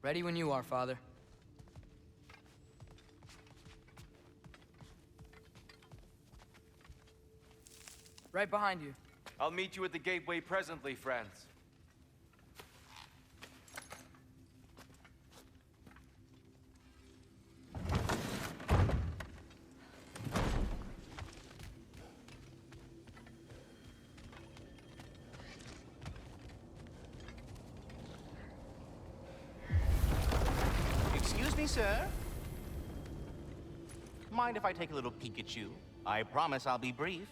Ready when you are, Father. Right behind you. I'll meet you at the gateway presently, friends. Excuse me, sir. Mind if I take a little peek at you? I promise I'll be brief.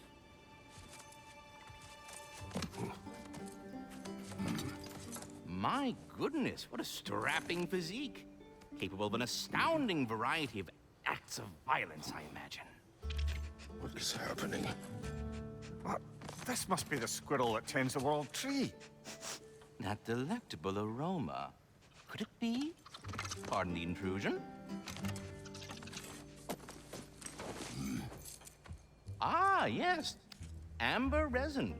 My goodness, what a strapping physique. Capable of an astounding variety of acts of violence, I imagine. What is happening? What? This must be the squirrel that tends the world tree. That delectable aroma. Could it be? Pardon the intrusion. Ah, yes. Amber resin.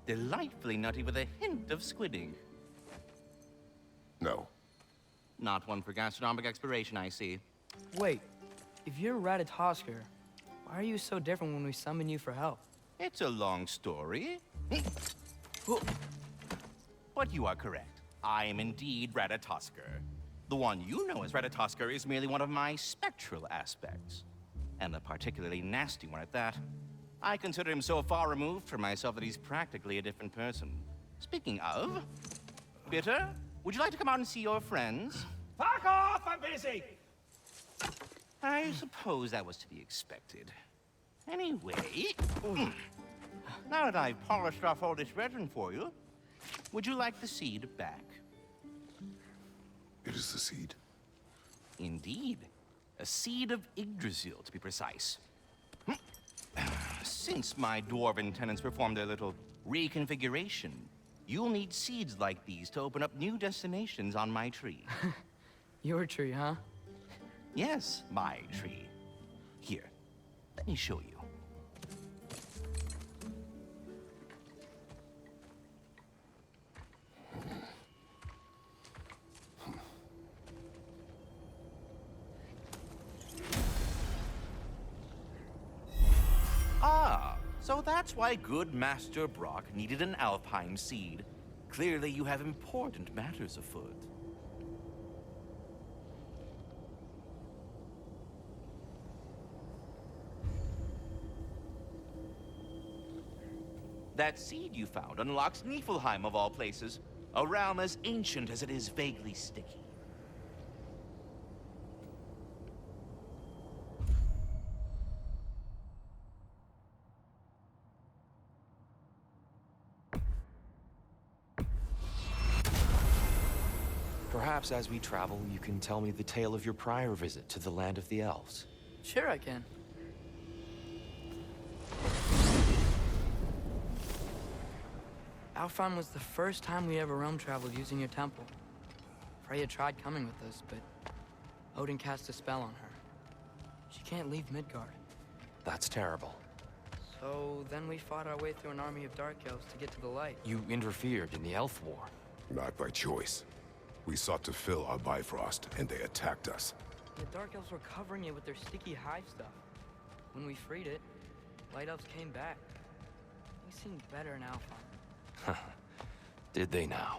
Delightfully nutty with a hint of squidding. No. Not one for gastronomic exploration, I see. Wait, if you're Ratatosker, why are you so different when we summon you for help? It's a long story. But you are correct. I am indeed Ratatosker. The one you know as Ratatosker is merely one of my spectral aspects. And a particularly nasty one at that. I consider him so far removed from myself that he's practically a different person. Speaking of, Bitter, would you like to come out and see your friends? Fuck off! I'm busy! I suppose that was to be expected. Anyway, now that I've polished off all this resin for you, would you like the seed back? It is the seed. Indeed. A seed of Yggdrasil, to be precise. Since my dwarven tenants performed their little reconfiguration, you'll need seeds like these to open up new destinations on my tree. Your tree, huh? Yes, my tree. Here, let me show you. Ah, so that's why good Master Brock needed an Alfheim seed. Clearly you have important matters afoot. That seed you found unlocks Niflheim of all places, a realm as ancient as it is vaguely sticky. Perhaps as we travel, you can tell me the tale of your prior visit to the land of the elves. Sure I can. Alfheim was the first time we ever realm traveled using your temple. Freya tried coming with us, but Odin cast a spell on her. She can't leave Midgard. That's terrible. So then we fought our way through an army of dark elves to get to the light. You interfered in the Elf War. Not by choice. We sought to fill our Bifrost, and they attacked us. The dark elves were covering it with their sticky hive stuff. When we freed it, light elves came back. Things seemed better in Alfheim. Did they now?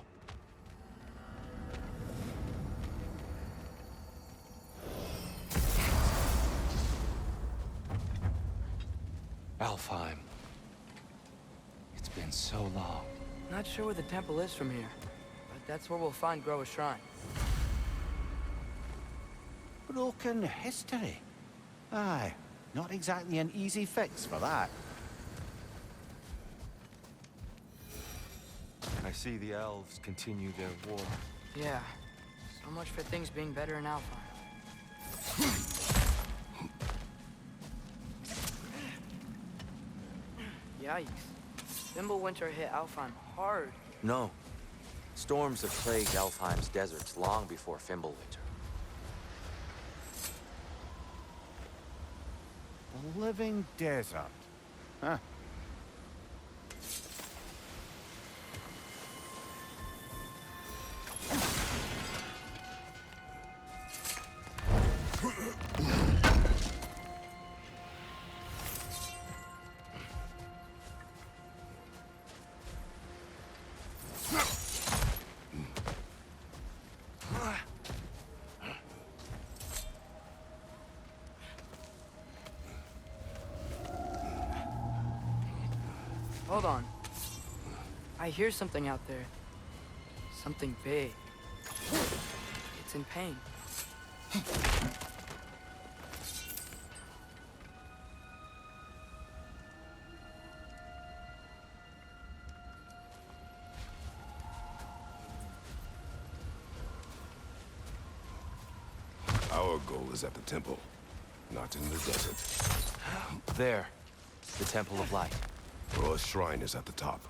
Alfheim. It's been so long. Not sure where the temple is from here, but that's where we'll find Groa's shrine. Broken history. Aye, not exactly an easy fix for that. I see the elves continue their war. Yeah, so much for things being better in Alfheim. Yikes. Fimbulwinter hit Alfheim hard. No. Storms have plagued Alfheim's deserts long before Fimbulwinter. The living desert. Huh. Hold on. I hear something out there. Something big. It's in pain. Our goal is at the temple, not in the desert. There. The Temple of Light. Our shrine is at the top.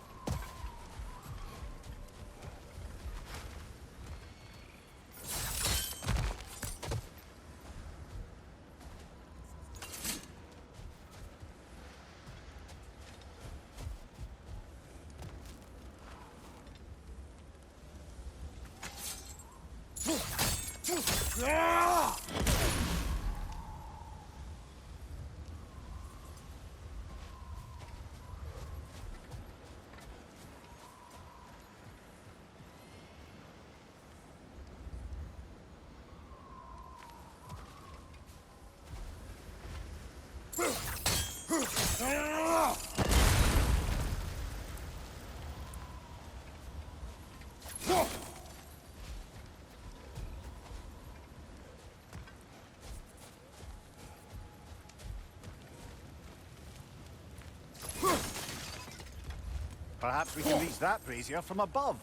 Perhaps we can reach that brazier from above.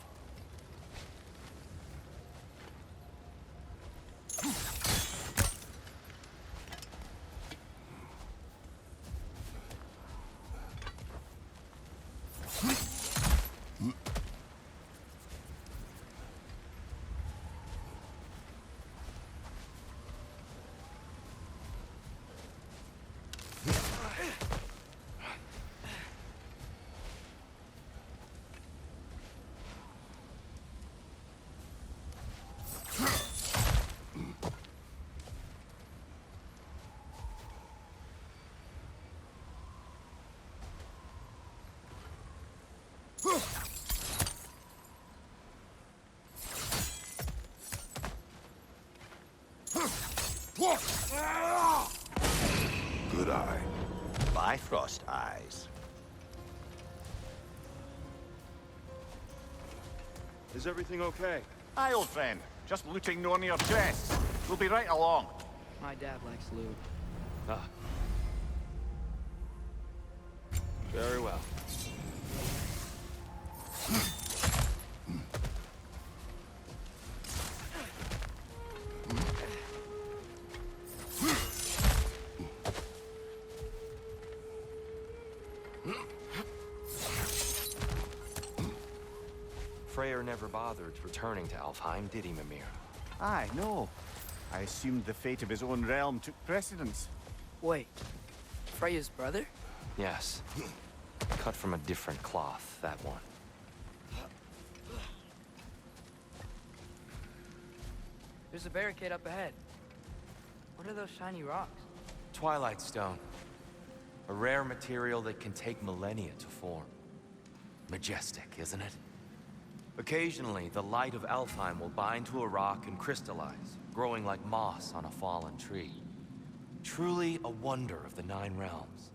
Good eye. Bifrost eyes. Is everything okay? Aye, old friend. Just looting no near chests. We'll be right along. My dad likes lube. Ah. Very well. Freyr never bothered returning to Alfheim, did he, Mimir? Aye, no. I assumed the fate of his own realm took precedence. Wait. Freya's brother? Yes. Cut from a different cloth, that one. There's a barricade up ahead. What are those shiny rocks? Twilight Stone. A rare material that can take millennia to form. Majestic, isn't it? Occasionally, the light of Alfheim will bind to a rock and crystallize, growing like moss on a fallen tree. Truly a wonder of the Nine Realms.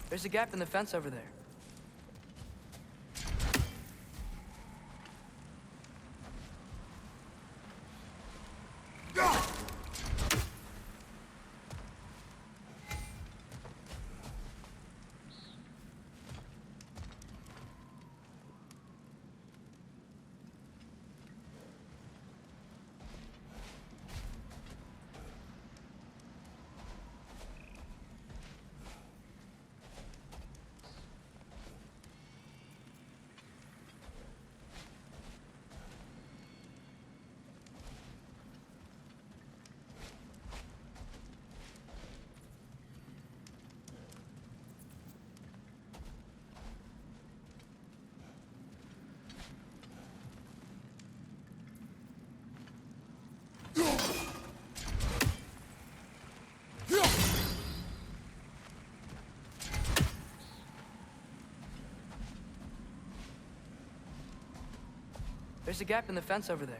There's a gap in the fence over there. There's a gap in the fence over there.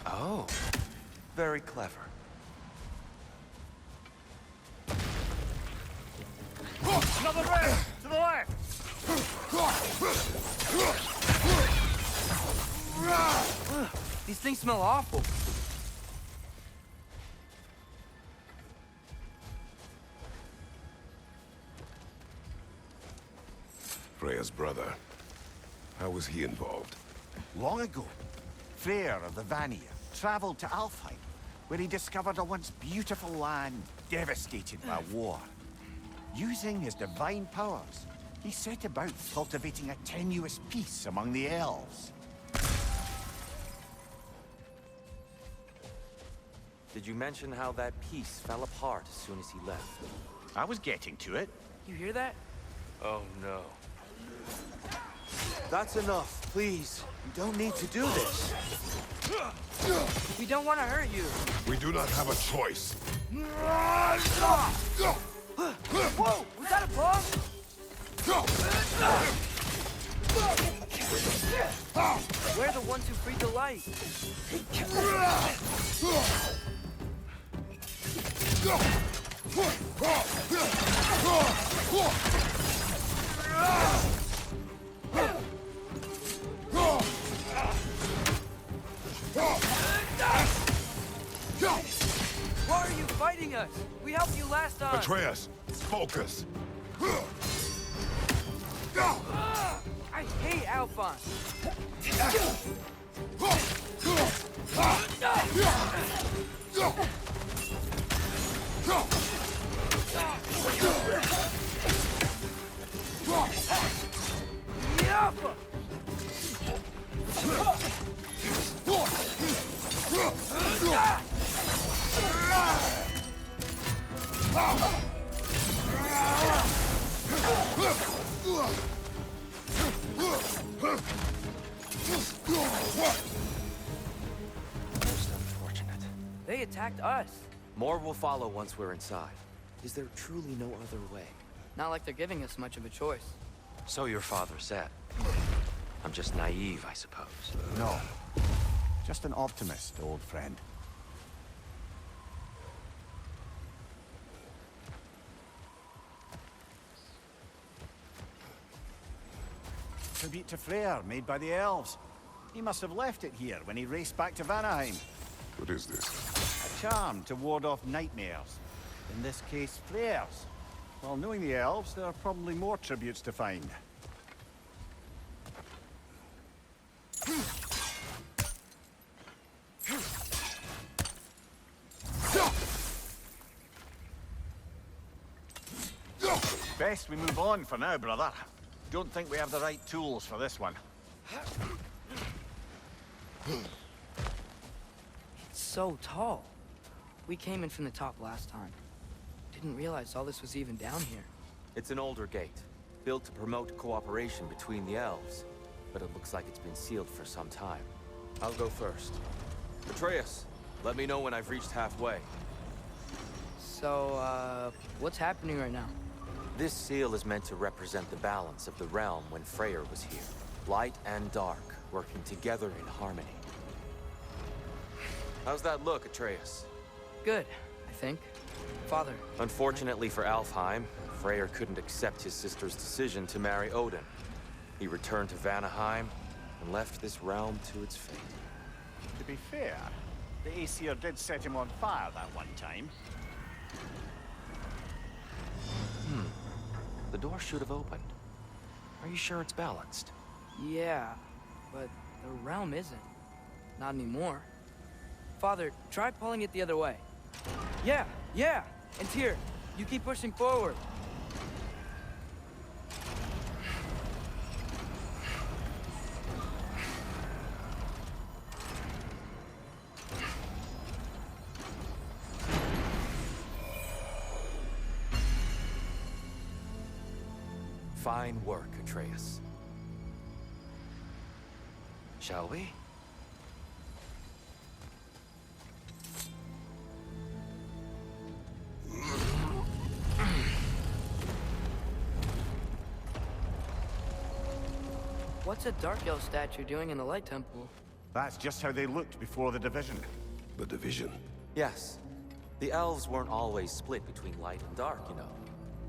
Oh, very clever. Another rail! To the left! These things smell awful. Freya's brother. How was he involved? Long ago, Freyr of the Vanir traveled to Alfheim, where he discovered a once beautiful land devastated by war. Using his divine powers, he set about cultivating a tenuous peace among the elves. Did you mention how that piece fell apart as soon as he left? I was getting to it. You hear that? Oh no. That's enough, please. You don't need to do this. We don't want to hurt you. We do not have a choice. Whoa! Was that a bomb? We're the ones who freed the light. Why are you fighting us? We helped you last time. Atreus, focus. I hate Alphonse. Most unfortunate. They attacked us. More will follow once we're inside. Is there truly no other way? Not like they're giving us much of a choice. So your father said. I'm just naive, I suppose. No. Just an optimist, old friend. Tribute to Freyr, made by the elves. He must have left it here when he raced back to Vanaheim. What is this? A charm to ward off nightmares. In this case, Freyr's. Well, knowing the elves, there are probably more tributes to find. Best we move on for now, brother. Don't think we have the right tools for this one. It's so tall. We came in from the top last time. Didn't realize all this was even down here. It's an older gate, built to promote cooperation between the elves. But it looks like it's been sealed for some time. I'll go first. Atreus, let me know when I've reached halfway. So, what's happening right now? This seal is meant to represent the balance of the realm when Freyr was here. Light and dark, working together in harmony. How's that look, Atreus? Good, I think. Father. Unfortunately for Alfheim, Freyr couldn't accept his sister's decision to marry Odin. He returned to Vanaheim and left this realm to its fate. To be fair, the Aesir did set him on fire that one time. The door should have opened. Are you sure it's balanced? Yeah, but the realm isn't. Not anymore. Father, try pulling it the other way. Yeah, and here, you keep pushing forward. Fine work, Atreus. Shall we? What's a Dark Elf statue doing in the Light Temple? That's just how they looked before the division. The division. Yes. The elves weren't always split between light and dark, you know.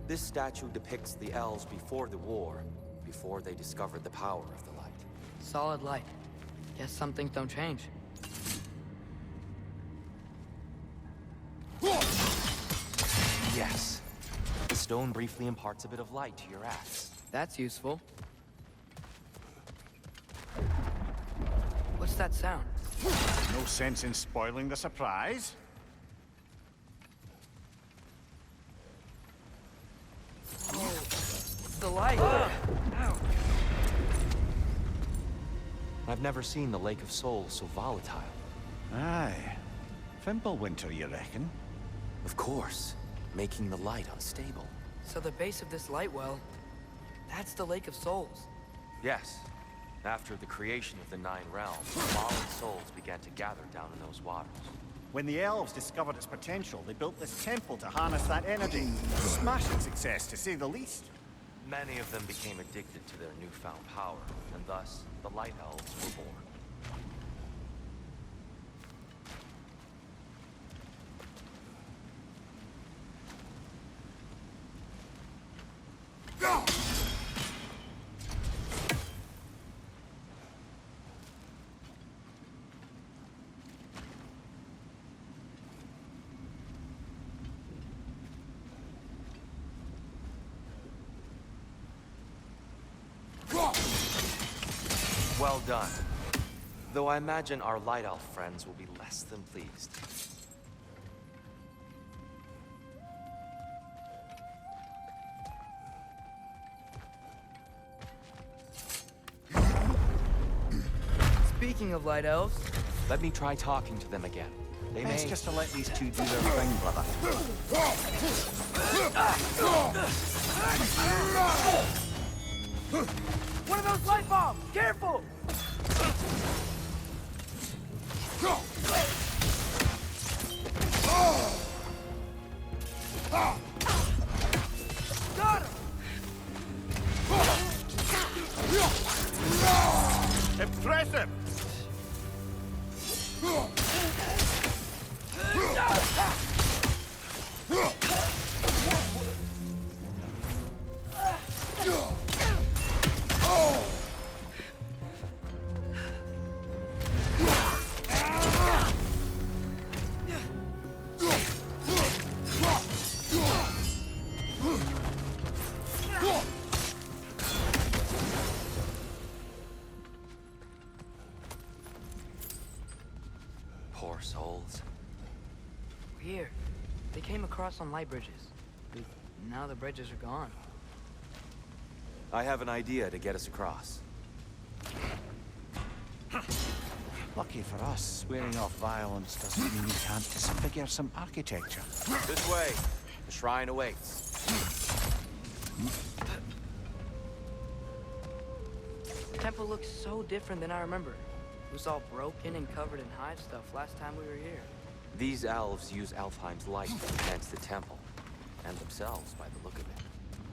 This statue depicts the elves before the war, before they discovered the power of the light. Solid light. Guess some things don't change. Yes. The stone briefly imparts a bit of light to your axe. That's useful. What's that sound? No sense in spoiling the surprise. It's the light. Ow. I've never seen the Lake of Souls so volatile. Aye. Fimbulwinter, you reckon? Of course, making the light unstable. So the base of this light well, that's the Lake of Souls. Yes. After the creation of the Nine Realms, fallen souls began to gather down in those waters. When the elves discovered its potential, they built this temple to harness that energy. Smashing success, to say the least. Many of them became addicted to their newfound power, and thus, the Light Elves were born. Well done. Though I imagine our Light Elf friends will be less than pleased. Speaking of light elves, Let me try talking to them again. They Best may... just to let these two do their thing, brother. one of those light bombs! Careful! Got him! Impressive! Poor souls. Here. They came across on light bridges. But now the bridges are gone. I have an idea to get us across. Lucky for us, swearing off violence doesn't mean we can't disfigure some architecture. This way. The shrine awaits. The temple looks so different than I remember. It was all broken and covered in hive stuff last time we were here. These elves use Alfheim's light to enhance the temple, and themselves by the look of it.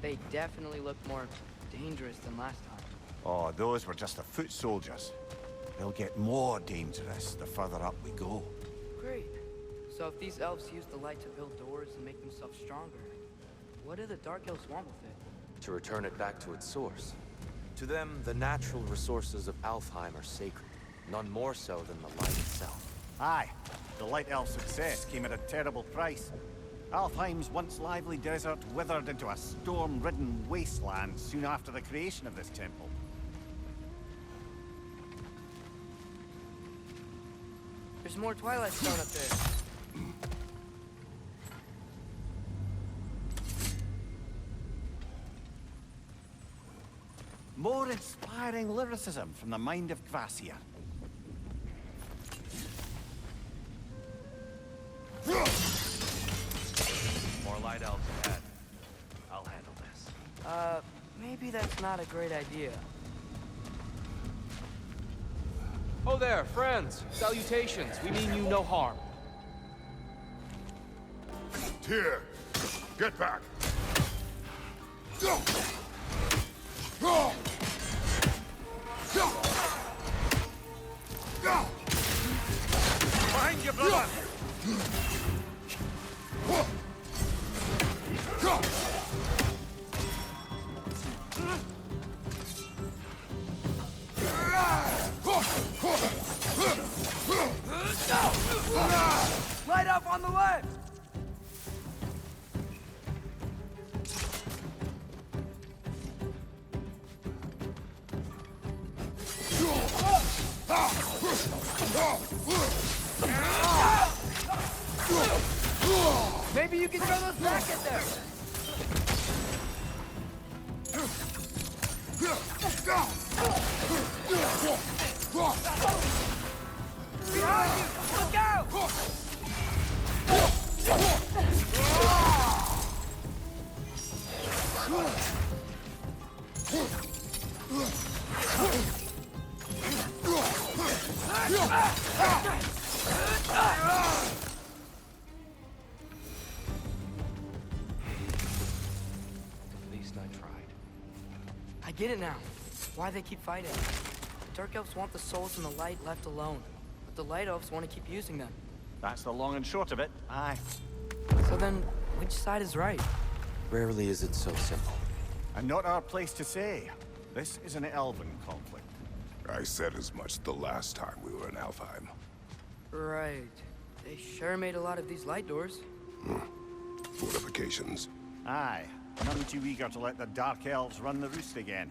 They definitely look more dangerous than last time. Oh, those were just the foot soldiers. They'll get more dangerous the further up we go. Great. So if these elves use the light to build doors and make themselves stronger, what do the Dark Elves want with it? To return it back to its source. To them, the natural resources of Alfheim are sacred, none more so than the light itself. Aye, the Light Elf success came at a terrible price. Alfheim's once lively desert withered into a storm-ridden wasteland soon after the creation of this temple. There's more Twilight Stone up there. More inspiring lyricism from the mind of Gracia. More light elves ahead. I'll handle this. Maybe that's not a great idea. Oh there, friends. Salutations. We mean you no harm. Tyr, get back. Light up on the left! Maybe you can throw those back in there! Behind you! Look out! At least I tried. I get it now. Why they keep fighting. The Dark Elves want the souls in the light left alone. But the Light Elves want to keep using them. That's the long and short of it. Aye. So then, which side is right? Rarely is it so simple. And not our place to say. This is an elven conflict. I said as much the last time we were in Alfheim. Right. They sure made a lot of these light doors. Fortifications. Aye. None too eager to let the Dark Elves run the roost again.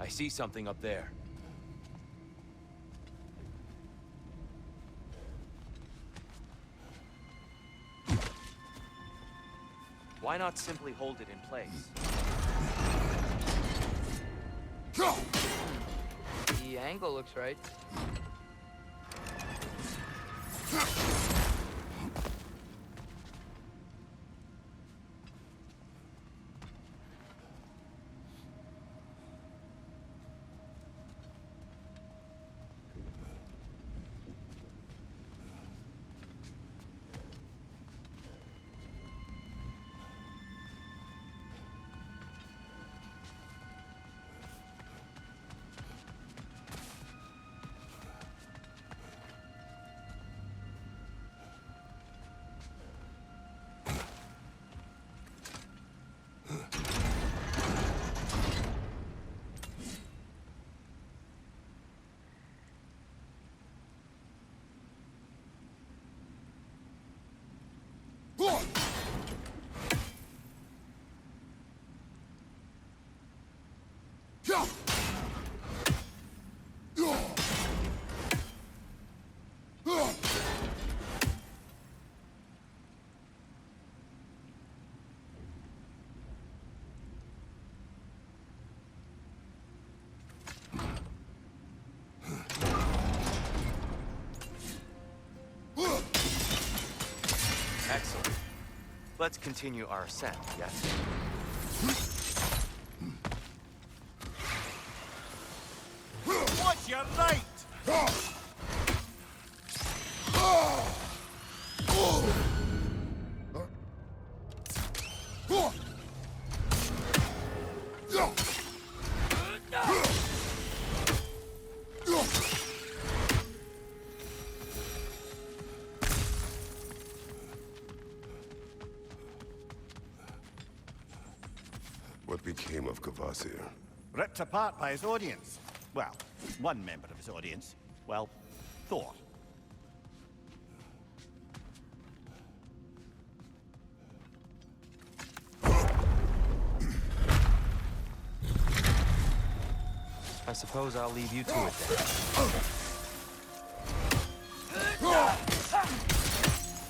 I see something up there. Why not simply hold it in place? The angle looks right. Excellent. Let's continue our ascent, yes? Watch your right! What became of Kvasir? Ripped apart by his audience. Well, one member of his audience. Well, Thor. I suppose I'll leave you to it then.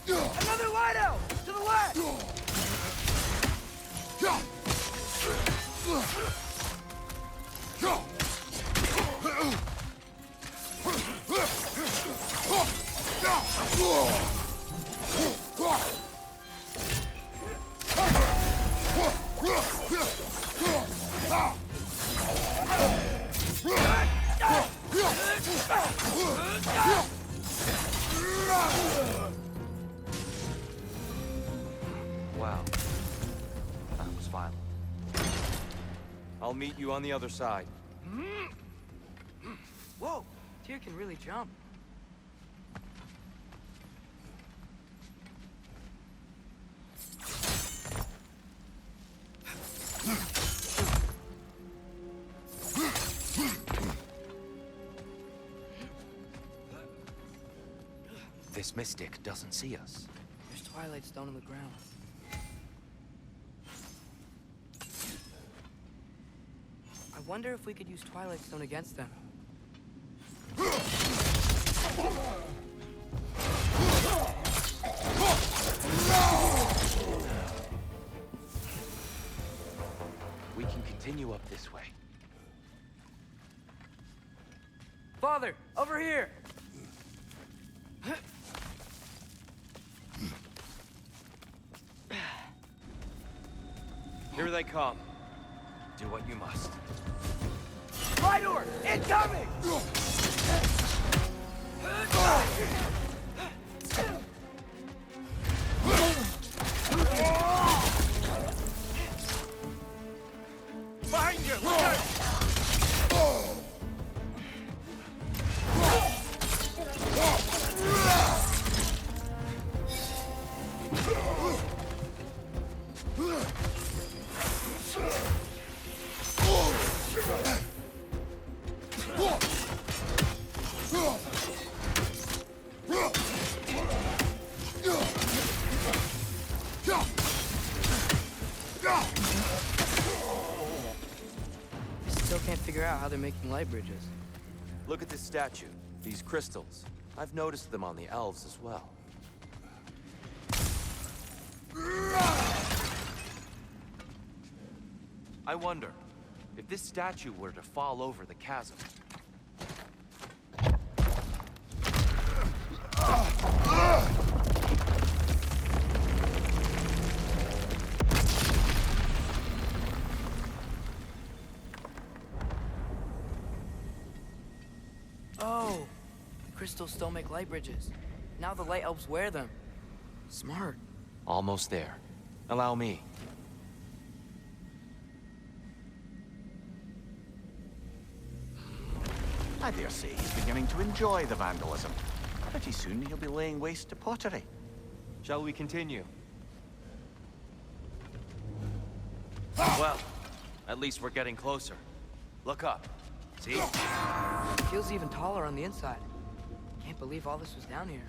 Another lighthouse! To the left! Wow. That was violent. I'll meet you on the other side. Whoa! Tyr can really jump. This mystic doesn't see us. There's Twilight Stone on the ground. I wonder if we could use Twilight Stone against them. We can continue up this way. Father, over here! Here they come. Do what you must. Rydor! Incoming! Behind you! Still can't figure out how they're making light bridges. Look at this statue. These crystals. I've noticed them on the elves as well. I wonder, if this statue were to fall over the chasm... Oh! The crystals still make light bridges. Now the light elves wear them. Smart. Almost there. Allow me. I dare say he's beginning to enjoy the vandalism. Pretty soon he'll be laying waste to pottery. Shall we continue? Well, at least we're getting closer. Look up. See? Feels even taller on the inside. Can't believe all this was down here.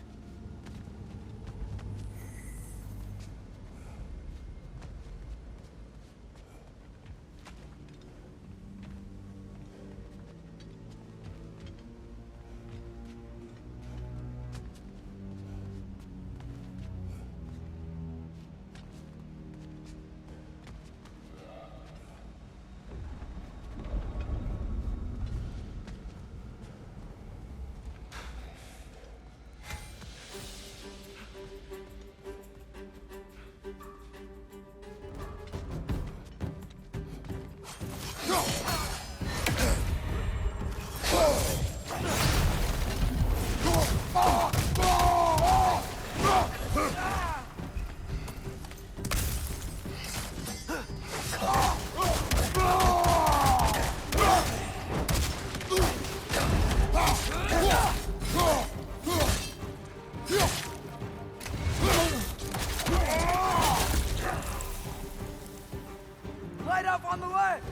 Light up on the left!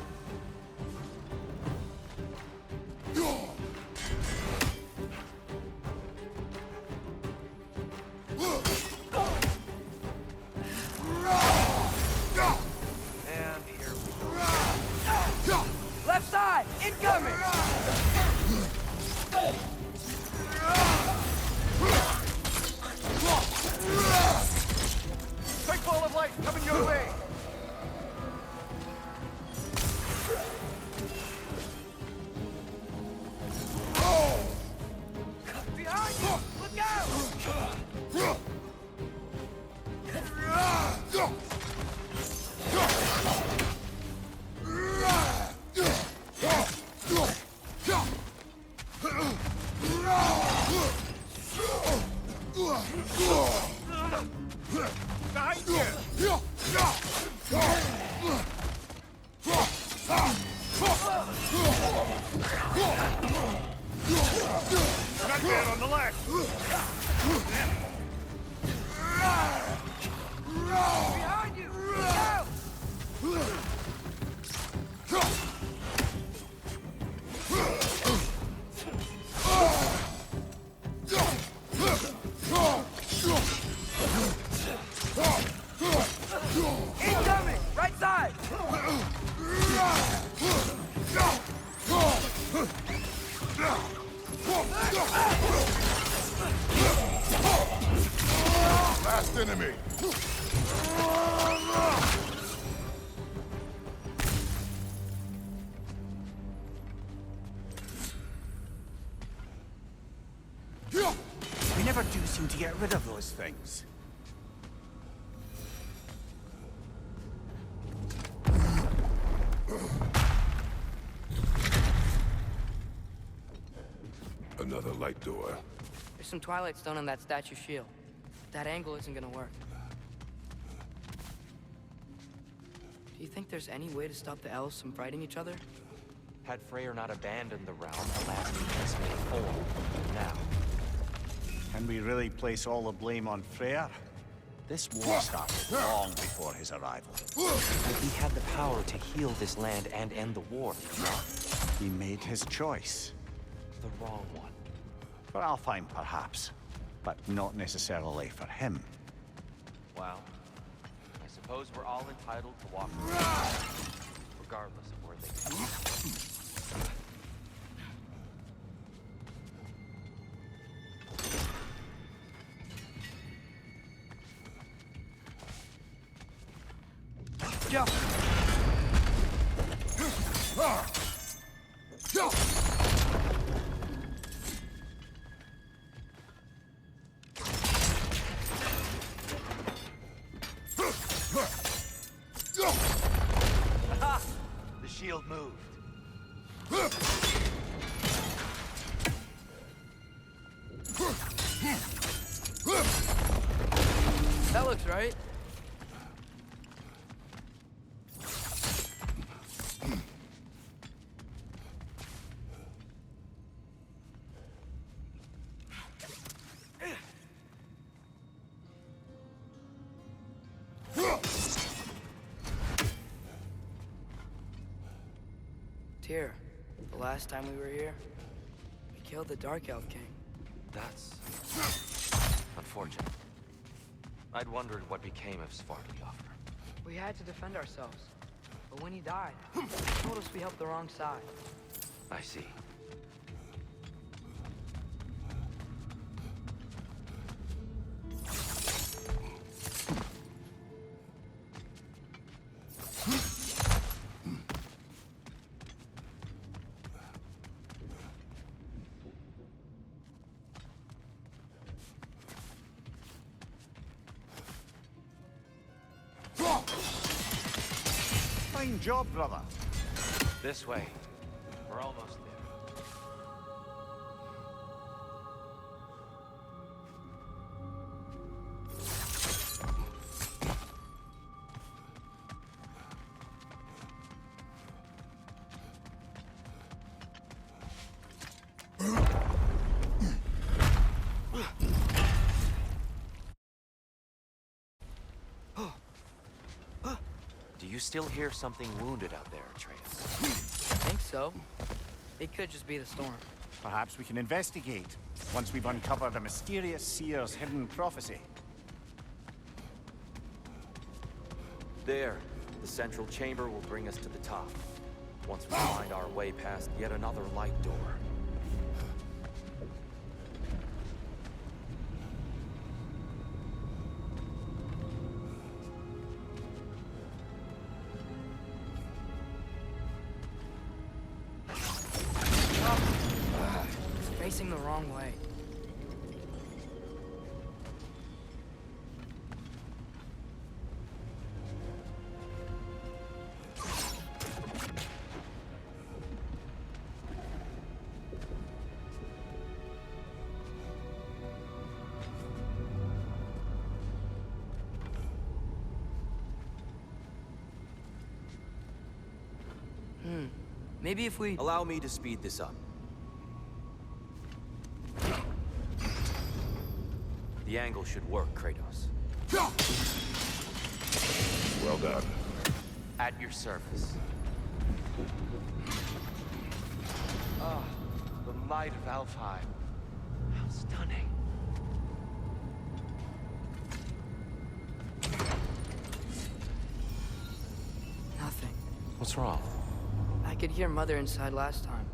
And here we go. Left side! Incoming! Behind you! Not there on the left! Behind you! Out! Incoming! Right side! Last enemy. We never do seem to get rid of those things. Another light door. There's some Twilight Stone on that statue shield. That angle isn't gonna work. Do you think there's any way to stop the elves from fighting each other? Had Freyr not abandoned the realm, the last weakness may fall. Now, Can we really place all the blame on Freyr? This war started long before his arrival. but he had the power to heal this land and end the war. He made his choice. The wrong one. For Alfheim, perhaps. But not necessarily for him. Well, I suppose we're all entitled to walk around, regardless of where they come from. Joe! Aha! The shield moved. That looks right. Tyr, the last time we were here, we killed the Dark Elf King. That's unfortunate. I'd wondered what became of Svartalfr. We had to defend ourselves. But when he died, he told us we helped the wrong side. I see. Fine job, brother. This way. We're almost there. Do you still hear something wounded out there, Atreus? I think so. It could just be the storm. Perhaps we can investigate, once we've uncovered a mysterious seer's hidden prophecy. There. The central chamber will bring us to the top. Once we find our way past yet another light door. It's facing the wrong way. Maybe if we... Allow me to speed this up. The angle should work, Kratos. Well done. At your service. Ah, the light of Alfheim. How stunning. Nothing. What's wrong? I could hear Mother inside last time,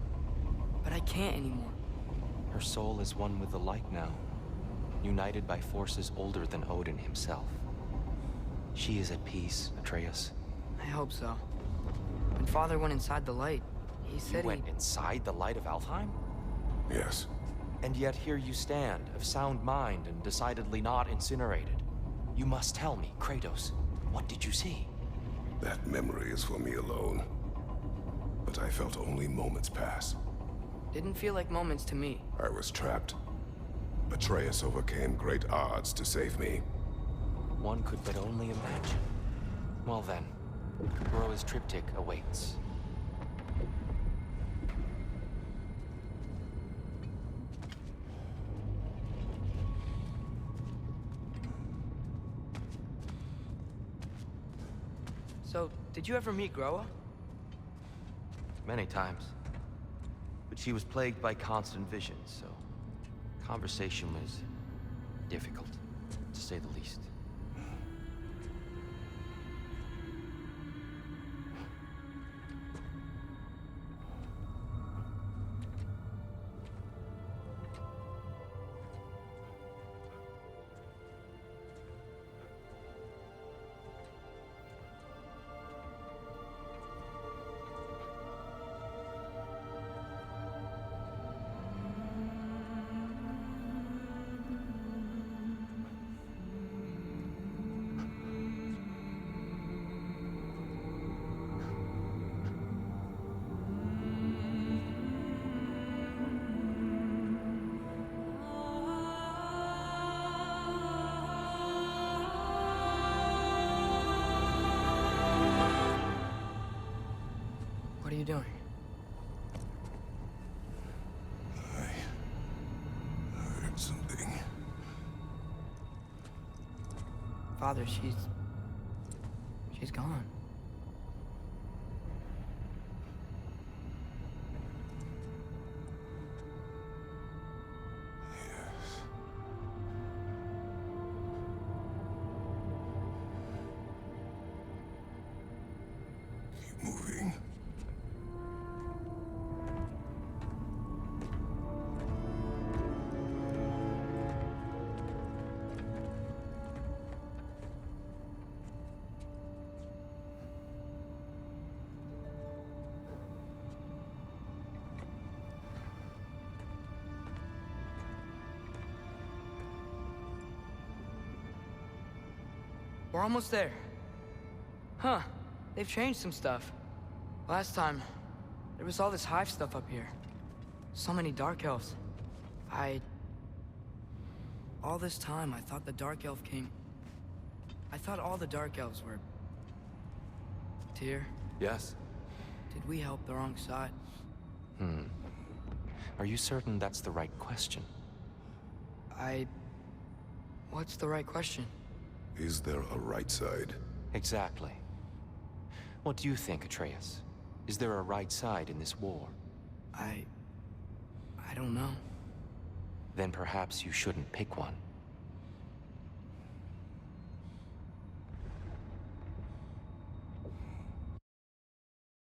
but I can't anymore. Her soul is one with the light now, united by forces older than Odin himself. She is at peace, Atreus. I hope so. When Father went inside the light, he said You went inside the light of Alfheim? Yes. And yet here you stand, of sound mind and decidedly not incinerated. You must tell me, Kratos, what did you see? That memory is for me alone. But I felt only moments pass. Didn't feel like moments to me. I was trapped. Atreus overcame great odds to save me. One could but only imagine. Well then, Groa's triptych awaits. So, did you ever meet Groa? Many times. But she was plagued by constant visions, so conversation was difficult, to say the least. What are you doing? I heard something. Father, she's gone. Yes. Keep moving. We're almost there. Huh. They've changed some stuff. Last time, there was all this hive stuff up here. So many Dark Elves. All this time, I thought the Dark Elf King... I thought all the Dark Elves were... Tyr, Yes? did we help the wrong side? Are you certain that's the right question? What's the right question? Is there a right side? Exactly. What do you think, Atreus? Is there a right side in this war? I don't know. Then perhaps you shouldn't pick one.